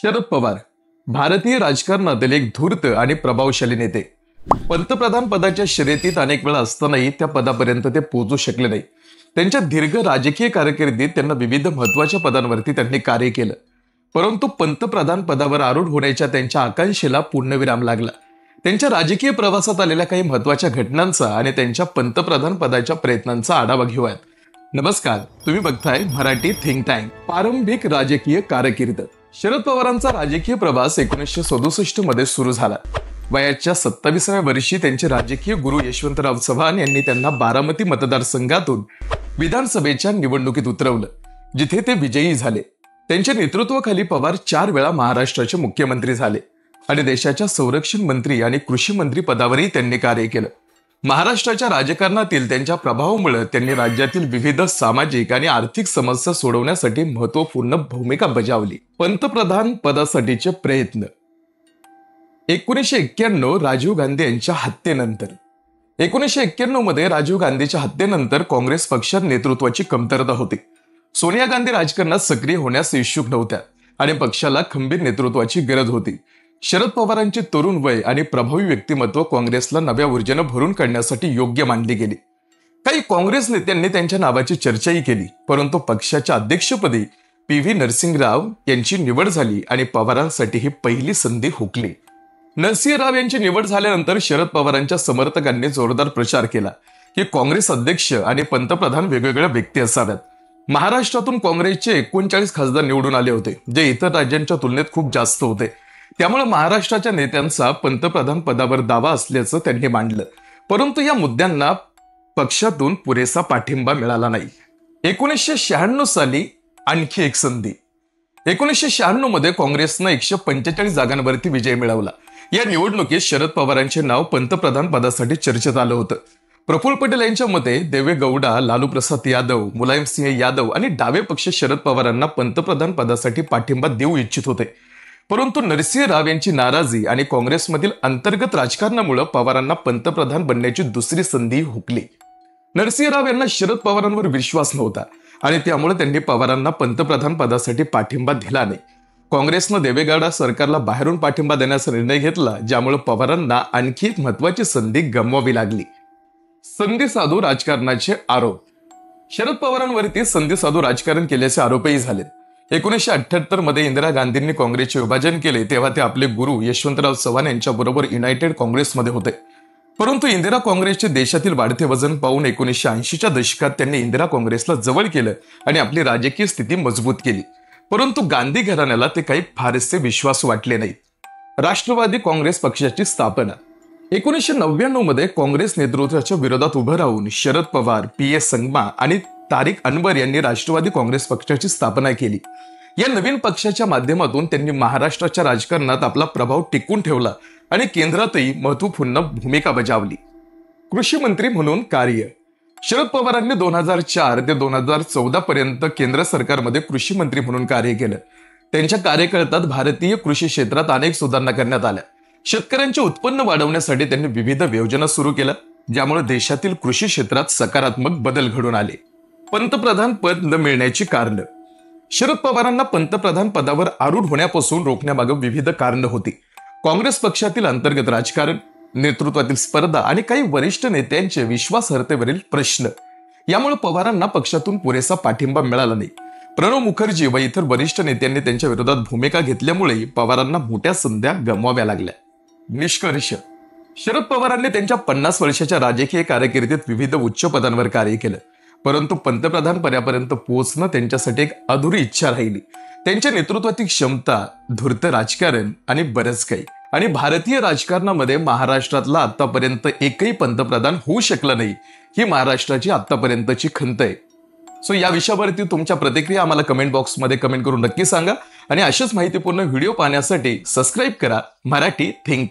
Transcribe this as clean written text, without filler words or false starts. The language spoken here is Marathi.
शरद पवार भारतीय राजकारणातील एक धूर्त आणि प्रभावशाली नेते. पंतप्रधान पदाच्या शर्यतीत अनेक वेळा असतानाही त्या पदापर्यंत ते पोहोचू शकले नाही. त्यांच्या दीर्घ राजकीय कारकिर्दीत त्यांना विविध महत्वाच्या पदांवरती त्यांनी कार्य केलं, परंतु पंतप्रधान पदावर आरूढ होण्याच्या त्यांच्या आकांक्षेला पूर्णविराम लागला. त्यांच्या राजकीय प्रवासात आलेल्या काही महत्वाच्या घटनांचा आणि त्यांच्या पंतप्रधान पदाच्या प्रयत्नांचा आढावा घेऊयात. नमस्कार, तुम्ही बघताय मराठी थिंक टँक. प्रारंभिक राजकीय कारकीर्द. शरद पवारांचा राजकीय प्रवास 1967 मध्ये सुरू झाला. वयाच्या 27व्या वर्षी त्यांचे राजकीय गुरु यशवंतराव चव्हाण यांनी त्यांना बारामती मतदारसंघातून विधानसभेच्या निवडणुकीत उतरवलं, जिथे ते विजयी झाले. त्यांच्या नेतृत्वाखाली पवार 4 वेळा महाराष्ट्राचे मुख्यमंत्री झाले आणि देशाच्या संरक्षण मंत्री आणि कृषी मंत्री पदावरही त्यांनी कार्य केलं. महाराष्ट्राच्या राजकारणातील त्यांच्या प्रभावामुळे त्यांनी राज्यातील विविध सामाजिक आणि आर्थिक समस्या सोडवण्यासाठी महत्त्वपूर्ण भूमिका बजावली. पंतप्रधान पदासाठीचे प्रयत्न. 1991 राजीव गांधी यांच्या हत्येनंतर. 1991 मध्ये राजीव गांधीच्या हत्येनंतर काँग्रेस पक्षात नेतृत्वाची कमतरता होती. सोनिया गांधी राजकारणात सक्रिय होण्यास इच्छुक नव्हत्या आणि पक्षाला खंबीर नेतृत्वाची गरज होती. शरद पवारांचे तरुण वय आणि प्रभावी व्यक्तिमत्व काँग्रेसला नव्या ऊर्जेने भरून काढण्यासाठी योग्य मानली गेली. काही काँग्रेस नेत्यांनी त्यांच्या नावाची चर्चाही केली, परंतु पक्षाच्या अध्यक्षपदी PV नरसिंहराव यांची निवड झाली आणि पवारांसाठी ही पहिली संधी हुकली. नरसिंहराव यांची निवड झाल्यानंतर शरद पवारांच्या समर्थकांनी जोरदार प्रचार केला की काँग्रेस अध्यक्ष आणि पंतप्रधान वेगवेगळ्या व्यक्ती असाव्यात. महाराष्ट्रातून काँग्रेसचे 39 खासदार निवडून आले होते, जे इतर राज्यांच्या तुलनेत खूप जास्त होते. त्यामुळे महाराष्ट्राच्या नेत्यांचा पंतप्रधान पदावर दावा असल्याचं त्यांनी मांडलं, परंतु या मुद्द्यांना पक्षातून पुरेसा पाठिंबा मिळाला नाही. 1996 साली आणखी एक संधी. 1996 मध्ये काँग्रेसनं 145 जागांवरती विजय मिळवला. या निवडणुकीत शरद पवारांचे नाव पंतप्रधान पदासाठी चर्चेत आलं होतं. प्रफुल्ल पटेल यांच्या मते देवे गौडा, लालू प्रसाद यादव, मुलायम सिंह यादव आणि डावे पक्ष शरद पवारांना पंतप्रधान पदासाठी पाठिंबा देऊ इच्छित होते, परंतु नरसिंहराव यांची नाराजी आणि काँग्रेसमधील अंतर्गत राजकारणामुळे पवारांना पंतप्रधान बनण्याची दुसरी संधी हुकली. नरसिंहराव यांना शरद पवारांवर विश्वास नव्हता आणि त्यामुळे त्यांनी पवारांना पंतप्रधान पदासाठी पाठिंबा दिला नाही. काँग्रेसनं देवेगौडा सरकारला बाहेरून पाठिंबा देण्याचा निर्णय घेतला, ज्यामुळे पवारांना आणखी एक महत्वाची संधी गमवावी लागली. संधी साधू राजकारणाचे आरोप. शरद पवारांवरती संधी साधू राजकारण केल्याचे आरोपही झाले. 1978 मध्ये इंदिरा गांधींनी काँग्रेसचे विभाजन केले, तेव्हा ते आपले गुरु यशवंतराव चव्हाण यांच्याबरोबर युनायटेड काँग्रेसमध्ये होते. परंतु इंदिरा काँग्रेसचे देशातील वाढते वजन पाहून 1980च्या दशकात त्यांनी इंदिरा काँग्रेसला जवळ केलं आणि आपली राजकीय स्थिती मजबूत केली. परंतु गांधी घराण्याला ते काही फारसे विश्वास वाटले नाही. राष्ट्रवादी काँग्रेस पक्षाची स्थापना. 1999 मध्ये काँग्रेस नेतृत्वाच्या विरोधात उभं राहून शरद पवार, PA संगमा आणि तारिक अनवर यांनी राष्ट्रवादी काँग्रेस पक्षाची स्थापना केली. या नवीन पक्षाच्या माध्यमातून त्यांनी महाराष्ट्राच्या राजकारणात आपला प्रभाव टिकून ठेवला आणि केंद्रातही महत्त्वपूर्ण भूमिका बजावली. कृषी मंत्री म्हणून कार्य. शरद पवारांनी 2004 ते 2014 पर्यंत केंद्र सरकारमध्ये कृषी मंत्री म्हणून कार्य केलं. त्यांच्या कार्यकाळात भारतीय कृषी क्षेत्रात अनेक सुधारणा करण्यात आल्या. शेतकऱ्यांचे उत्पन्न वाढवण्यासाठी त्यांनी विविध योजना सुरू केल्या, ज्यामुळे देशातील कृषी क्षेत्रात सकारात्मक बदल घडून आले. पंतप्रधान पद न मिळण्याची कारणं. शरद पवारांना पंतप्रधान पदावर आरूढ होण्यापासून रोखण्यामागे विविध कारणं होती. काँग्रेस पक्षातील अंतर्गत राजकारण, नेतृत्वातील स्पर्धा आणि काही वरिष्ठ नेत्यांचे विश्वासार्हतेवरील प्रश्न यामुळे पवारांना पक्षातून पुरेसा पाठिंबा मिळाला नाही. प्रणव मुखर्जी व इतर वरिष्ठ नेत्यांनी त्यांच्या विरोधात भूमिका घेतल्यामुळे पवारांना मोठ्या संध्या गमवाव्या लागल्या. निष्कर्ष. शरद पवारांनी त्यांच्या 50 वर्षाच्या राजकीय कारकिर्दीत विविध उच्च पदांवर कार्य केलं, परंतु पंतप्रधान पदापर्यंत पोहोचणं त्यांच्यासाठी एक अधुरी इच्छा राहिली. त्यांच्या नेतृत्वातील क्षमता, धूर्त राजकारण आणि बरंच काही. आणि भारतीय राजकारणामध्ये महाराष्ट्रातला आतापर्यंत एकही पंतप्रधान होऊ शकला नाही, ही महाराष्ट्राची आतापर्यंतची खंत आहे. सो या विषयावरती तुमच्या प्रतिक्रिया आम्हाला कमेंट बॉक्समध्ये कमेंट करून नक्की सांगा आणि अशाच माहितीपूर्ण व्हिडिओ पाहण्यासाठी सबस्क्राईब करा मराठी थिंक टँक.